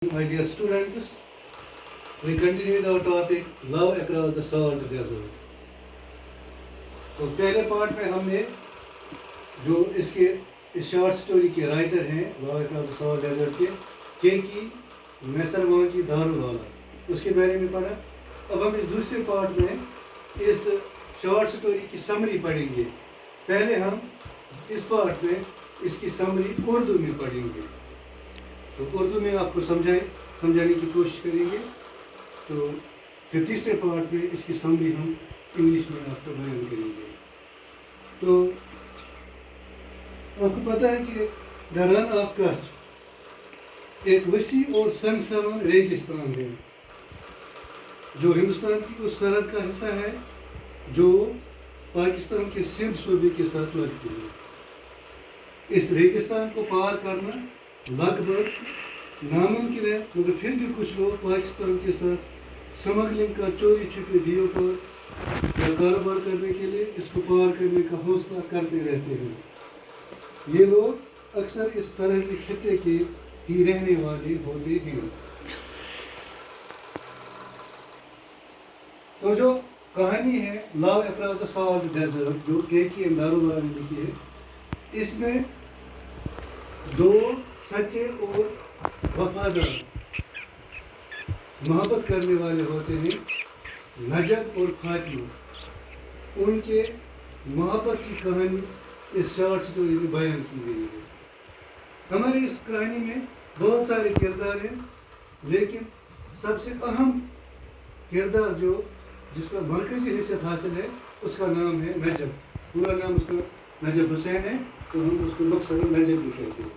My dear students, we continue with our topic Love Across the Salt Desert. तो पहले part में हमने जो इसके इस शॉर्ट स्टोरी के राइटर हैं Love Across the Salt Desert के मैसरवांची दारूवाला उसके बारे में पढ़ा. अब हम इस दूसरे पार्ट में इस शॉर्ट स्टोरी की समरी पढ़ेंगे. पहले हम इस पार्ट में इसकी समरी उर्दू में पढ़ेंगे. तो उर्दू में आपको समझाने की कोशिश करेंगे. तो फिर तीसरे पार्ट में इसकी समरी हम इंग्लिश में आपको बयान करेंगे. तो आपको पता है कि द रन ऑफ कच्छ एक वसी और सनसनाखेज रेगिस्तान है जो हिंदुस्तान की उस सरहद का हिस्सा है जो पाकिस्तान के सिंध सूबे के साथ लगती है. इस रेगिस्तान को पार करना लगभग नामुमकिन है, मगर फिर भी कुछ लोग पाकिस्तान के साथ स्मगलिंग का चोरी छुपे डीओ पर या कारोबार करने के लिए इसको पार करने का हौसला करते रहते हैं. ये लोग अक्सर इस सरहदी खित्ते के ही रहने वाले होते हैं. तो जो कहानी है Love Across the Salt Desert जो के.एम. दारूवाला ने लिखी है, इसमें दो सच्चे और वफादार मोहब्बत करने वाले होते हैं, नजब और फातिमा. उनके मोहब्बत की कहानी इस शॉर्ट स्टोरी में बयान की गई है. हमारी इस कहानी में बहुत सारे किरदार हैं, लेकिन सबसे अहम किरदार जिसका मरकजी हैसियत हासिल है उसका नाम है नजब. पूरा नाम उसका नजब हुसैन है, तो हम उसको मकसद नजब भी कहते हैं.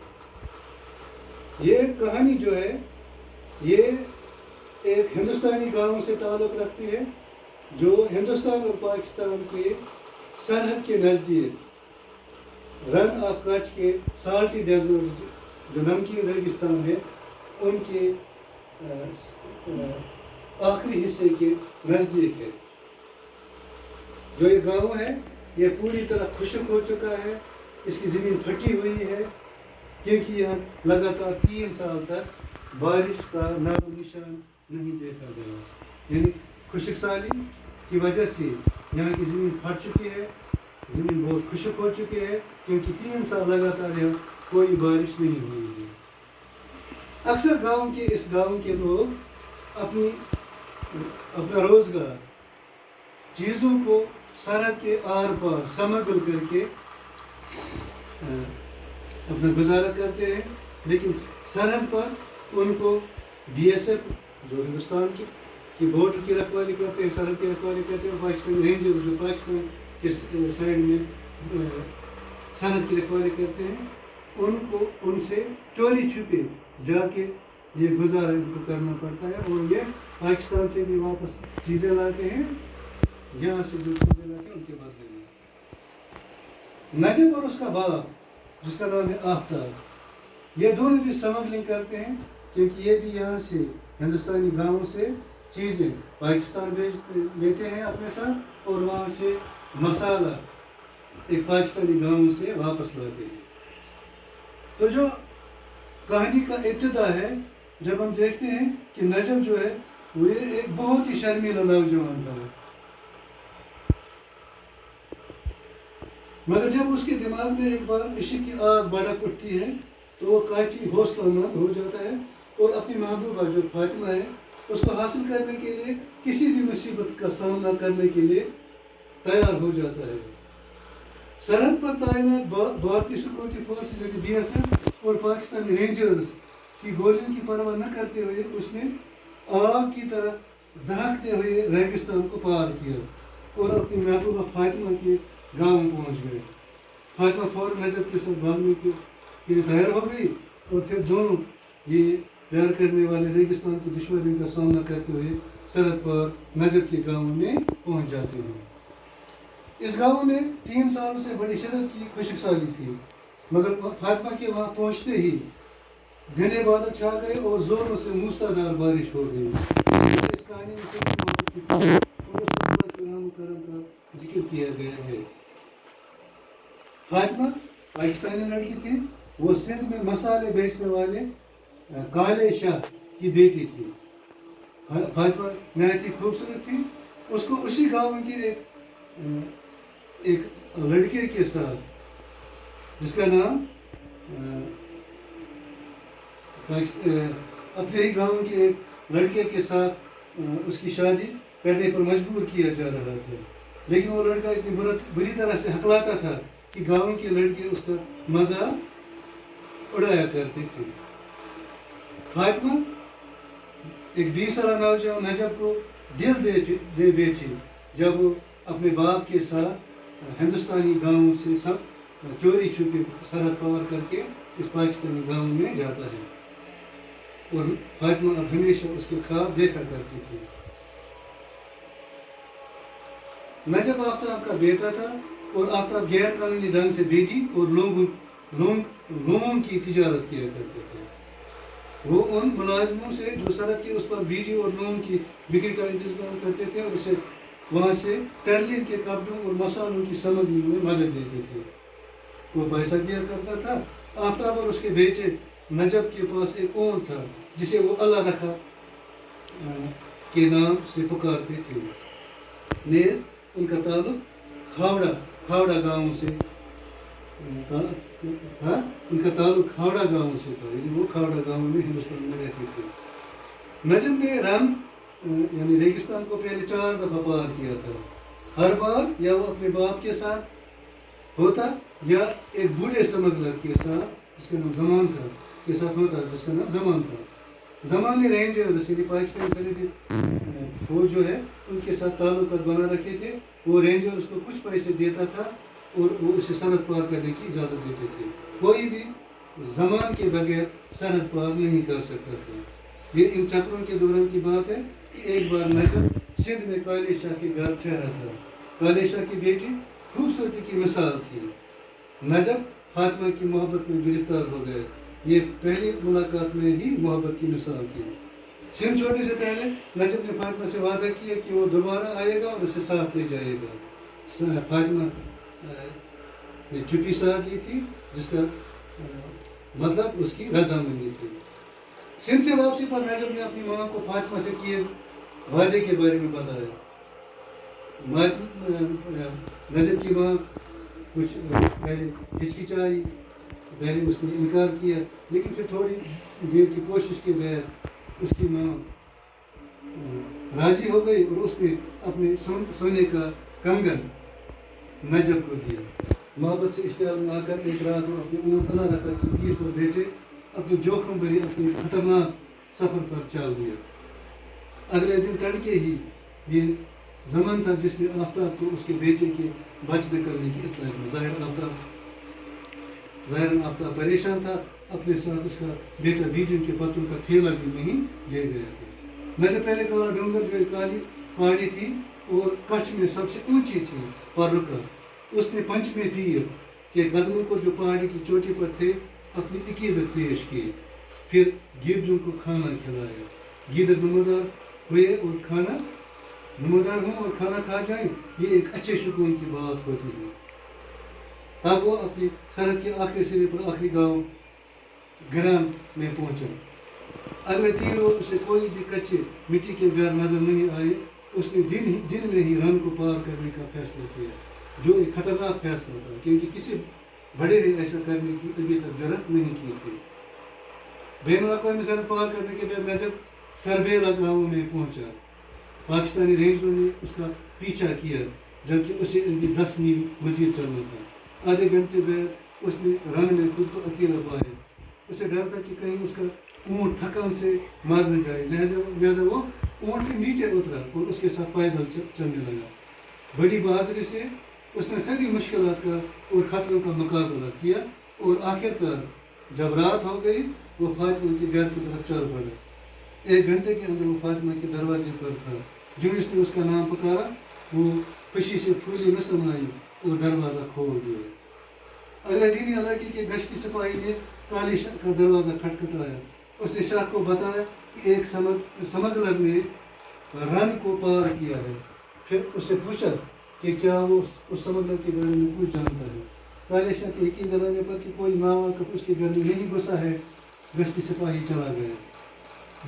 ये कहानी जो है ये एक हिंदुस्तानी गांव से ताल्लुक़ रखती है जो हिंदुस्तान और पाकिस्तान के सरहद के नज़दीक रन ऑफ कच्छ के साल्टी डेजर्ट जो नमकीन रेगिस्तान है उनके आखिरी हिस्से के नज़दीक है. जो ये गांव है ये पूरी तरह खुश्क हो चुका है. इसकी ज़मीन फटी हुई है क्योंकि यहाँ लगातार 3 साल तक बारिश का नामो निशान नहीं देखा गया. यानी खुश्क साली की वजह से यहाँ की ज़मीन फट चुकी है, ज़मीन बहुत खुश्क हो चुकी है क्योंकि 3 साल लगातार यहाँ कोई बारिश नहीं हुई है. अक्सर इस गांव के लोग अपना रोज़गार चीज़ों को सरहद के आर पार स्मगल करके अपना गुजारा करते हैं. लेकिन सरहद पर उनको BSF जो हिंदुस्तान की बॉर्डर की रखवाली करते हैं, सरहद की रखवाली करते हैं, पाकिस्तान रेंजर जो पाकिस्तान के साइड में सरहद की रखवाली करते हैं, उनको उनसे चोरी छुपे जाके ये गुजारा इनको करना पड़ता है. और ये पाकिस्तान से भी वापस चीज़ें लाते हैं, यहाँ से जो चीज़ें लाते हैं उनके बदले में. नजब और उसका बाप जिसका नाम है आफ्ताब, ये दोनों भी स्मगलिंग करते हैं क्योंकि ये भी यहाँ से हिंदुस्तानी गांवों से चीज़ें पाकिस्तान भेज लेते हैं अपने साथ और वहाँ से मसाला एक पाकिस्तानी गांव से वापस लाते हैं. तो जो कहानी का इब्तिदा है जब हम देखते हैं कि नजब जो है वो एक बहुत ही शर्मीला नौजवान था, मगर जब उसके दिमाग में एक बार इश्क की आग भड़क उठती है तो वो काफ़ी हौसलामंद हो जाता है और अपनी महबूबा जो फातिमा है उसको हासिल करने के लिए किसी भी मुसीबत का सामना करने के लिए तैयार हो जाता है. सरहद पर तैनात भारतीय सिक्योरिटी फोर्सेस यानी BSF और पाकिस्तानी रेंजर्स की गोलियों की परवाह न करते हुए उसने आग की तरह दहकते हुए रेगिस्तान को पार किया और अपनी महबूबा फातिमा के गांव में पहुंच गए. फातिमा फौरन नजब के साथ भागने के लिए तैयार हो गई और फिर दोनों ये प्यार करने वाले रेगिस्तान की दुश्मनी का सामना करते हुए सरहद पर नजब के गांव में पहुंच जाते हैं. इस गांव में 3 सालों से बड़ी शिद्दत की खुश्क साली थी, मगर फातिमा के वहाँ पहुँचते ही घने बादल छा गए और जोरों से मूसलाधार बारिश हो गई. इस कहानी में सबसे मोहब्बत की और उसमें करम का जिक्र किया गया है. फातिमा पाकिस्तानी लड़की थी, वो सिंध में मसाले बेचने वाले काले शाह की बेटी थी। फातिमा नहायत ही खूबसूरत थी। उसको उसी गाँव के एक लड़के के साथ, जिसका नाम अपने ही गाँव के एक लड़के के साथ उसकी शादी करने पर मजबूर किया जा रहा था। लेकिन वो लड़का इतनी बुरी तरह से हकलाता था कि गाँव के लड़के उसका मजाक उड़ाया करते थे। फातिमा एक 20 साल नौजवान नजब को दिल दे बैठी जब वो अपने बाप के साथ हिंदुस्तानी गाँव से सब चोरी छुपे सरहद पार करके इस पाकिस्तानी गाँव में जाता है। और फातिमा अब हमेशा उसके ख्वाब देखा करती थी। नजब आफ्ताब का बेटा था और आफ्ताब गैर कानूनी ढंग से बेटी और लोगों की तिजारत किया करते थे। वो उन मुलाजिमों से जो सरहद के उस पर बीजी और लोगों की बिक्री का इंतजाम करते थे और उसे वहाँ से टर्लिन के कपड़ों और मसालों की सामग्री में मदद देते थे। वो पैसा दिया करता था। आफ्ताब और उसके बेटे नजब के पास एक ऊँट था जिसे वो अल्लाह रखा के नाम से पुकारते थे। नेज़ उनका ताल्लुक खावड़ा गाँव से था। उनका ताल्लुक खावड़ा गाँव से था, यानी वो खावड़ा गाँव में हिंदुस्तान में रहते थे। नजब ने रन यानी रेगिस्तान को पहले 4 दफ़ा पार किया था। हर बार या वो अपने बाप के साथ होता या एक बूढ़े स्मगलर के साथ, जिसका नाम जमान था, के साथ होता, जिसका नाम जमान था। जमान ने रेंजर्स यानी पाकिस्तानी सरहदी फौज जो है उनके साथ ताल्लुकात बना रखे थे। वो रेंजर उसको कुछ पैसे देता था और वो उसे सरहद पार करने की इजाज़त देते थे। कोई भी जमान के बगैर सरहद पार नहीं कर सकता था। ये इन चक्रों के दौरान की बात है कि एक बार नजब सिंध में काले शाह के घर ठहरा था। काले शाह की बेटी खूबसूरती की मिसाल थी। नजब फातिमा की मोहब्बत में गिरफ्तार हो गए। ये पहली मुलाकात में ही मोहब्बत की मिसाल थी। सिंध छोड़ने से पहले नजब ने फातिमा से वादा किया कि वो दोबारा आएगा और उसे साथ ले जाएगा। फातिमा ने छुट्टी साथ ली थी, जिसका मतलब उसकी रजामंदी थी। सिंध से वापसी पर नजब ने अपनी माँ को फातिमा से किए वादे के बारे में बताया। नजब की माँ कुछ पहले हिचकिचाई, पहले उसने इनकार किया, लेकिन फिर थोड़ी देर की कोशिश के बाद उसकी माँ राज़ी हो गई और उसने अपने सोने का कंगन नजब को दिया। मोहब्बत से इश्तियाल में आकर एक रात वो अपने ऊँट अल्लाह रखा की पीठ पर बैठे अपने जोखम भरी अपने खतरनाक सफ़र पर चल दिया। अगले दिन तड़के ही ये जमान था जिसने आफ्ताब को उसके बेटे के बच निकलने की इत्तला दी। ज़ाहिर आफ्ताब परेशान था। अपने साथ उसका बेटा बीजू के पत्तों का थैला भी नहीं ले गया था। नजर पहले काला डूंगर जो काली पहाड़ी थी और कच्छ में सबसे ऊंची थी पर रुका। उसने पंचमे पीर के कदमों को जो पहाड़ी की चोटी पर थे अपनी अकीदत पेश की। फिर गिरजों को खाना खिलाया। गिदर नमदार हुए और खाना नमदार हों और खाना खा जाएं, ये एक अच्छे सुकून की बात होती है। तब वो अपनी सरहद के आखिरी सिरे पर आखिरी गांव गिरान में पहुंचा। अगले 3 रोज उसे कोई भी कच्चे मिट्टी के घर नजर नहीं आए। उसने दिन में ही रन को पार करने का फैसला किया, जो एक खतरनाक फैसला था, क्योंकि किसी बड़े ने ऐसा करने की अभी तक जरूरत नहीं की थी। बैनुल-अक़वामी सरहद पार करने के बाद नजब सरबेला गाँव में पहुंचा। पाकिस्तानी रेंजरों ने उसका पीछा किया, जबकि उसे अभी 10 मील मजीद चलना था। आधे घंटे बाद उसने रन में खुद को अकेला पाया। उसे डर था कि कहीं उसका ऊँट थकान से मार न जाए, लिहाजा वो ऊँट से नीचे उतरा और उसके साथ पैदल चलने लगा। बड़ी बहादुरी से उसने सभी मुश्किलात का और ख़तरों का मुकाबला किया और आखिरकार जब रात हो गई वो फातिमा के घर की तरफ चल पड़ा। 1 घंटे के अंदर वो फातिमा के दरवाजे पर था। जो उसने उसका नाम पुकारा, वो खुशी से फूली न समाई और दरवाज़ा खोल दिया। अगले दिन इलाके के गश्ती सिपाही ने काली शाह का दरवाज़ा खटखटाया। उसने शाह को बताया कि एक स्मगलर ने रन को पार किया है। फिर उससे पूछा कि क्या वो उस स्मगलर के बारे में कुछ जानता है। काले शाह के यकीन दिलाने पर कि कोई नावाकिफ उसके घर में नहीं घुसा है, गश्ती सिपाही चला गया।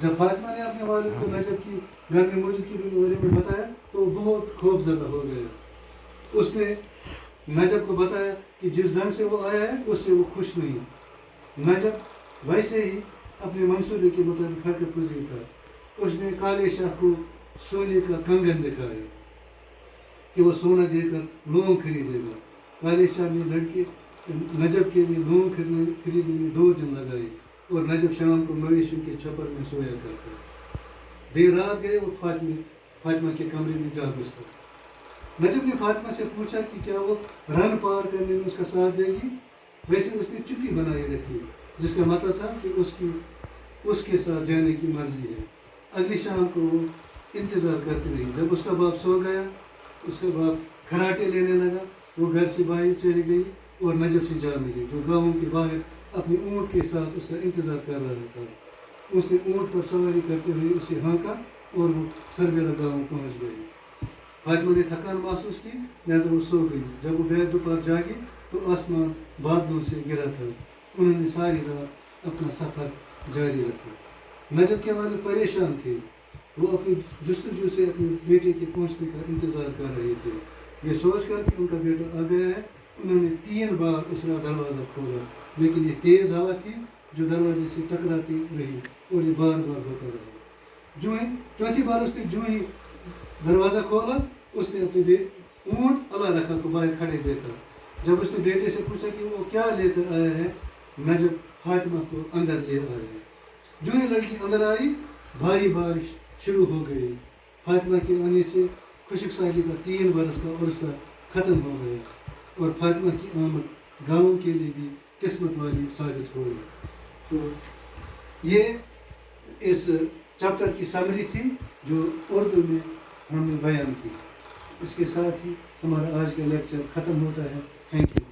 جب فاطمہ نے اپنے والد کو نجب کی گھر میں موجودگی کے بارے میں بتایا تو وہ بہت خوف زدہ ہو گیا. اس نے نجب کو بتایا کہ جس ڈھنگ سے وہ آیا ہے اس سے وہ خوش نہیں. نجب ویسے ہی اپنے منصوبے کے مطابق حرکت پذیر تھا. اس نے کالے شاہ کو سونے کا کنگن دکھایا کہ وہ سونا دے کر لونگ خریدے گا. کالے شاہ نے لڑکے نجب کے لیے لونگ خریدنے میں 2 دن لگائے اور نجب شام کو مویشیوں کے چھپر میں سویا کرتا. دیر رات گئے اور فاطمہ کے کمرے میں جا گھستا. نجب نے فاطمہ سے پوچھا کہ کیا وہ رن پار کرنے میں اس کا ساتھ دے گی. ویسے اس نے چپی بنائی رکھی جس کا مطلب تھا کہ اس کے ساتھ جانے کی مرضی ہے. اگلی شام کو وہ انتظار کرتی رہی. جب اس کا باپ سو گیا اس کا باپ کھراٹے لینے لگا. وہ گھر سے باہر چلی گئی اور نجب سے جا ملی جو گاؤں کے باہر اپنے اونٹ کے ساتھ اس کا انتظار کر رہا تھا. اس نے اونٹ پر سواری کرتے ہوئے اسے ہانکا اور وہ سربیلا گاؤں پہنچ گئی. فاطمہ نے تھکان محسوس کی لہذا وہ سو گئی. جب وہ بیت دوپہر جاگی تو آسمان بادلوں سے گرا تھا. انہوں نے ساری رات اپنا سفر جاری رکھا. نجب کے والد پریشان تھے. وہ اپنی جستجو سے اپنے بیٹے کے پہنچنے کا انتظار کر رہے تھے. یہ سوچ کر کہ ان کا بیٹا آ گیا ہے انہوں نے 3 بار اس کا دروازہ کھولا لیکن یہ تیز ہوا تھی جو دروازے سے ٹکراتی رہی اور یہ بار بار ہوتا رہا. چوتھی بار اس نے جو ہی دروازہ کھولا اس نے اپنے اونٹ اللہ رکھا کو باہر کھڑے دیکھا. جب اس نے بیٹے سے پوچھا کہ وہ کیا لے کر آیا ہے نجب فاطمہ کو اندر لے آیا. جو ہی لڑکی اندر آئی بھاری بارش شروع ہو گئی. فاطمہ کے آنے سے خشک سالی کا 3 برس کا عرصہ ختم ہو گیا اور فاطمہ کی آمد گاؤں کے لیے بھی قسمت والی ثابت ہو گئی. تو یہ اس چیپٹر کی سمری تھی جو اردو میں ہم نے بیان کی. اس کے ساتھ ہی ہمارا آج کا لیکچر ختم ہوتا ہے. Thank you.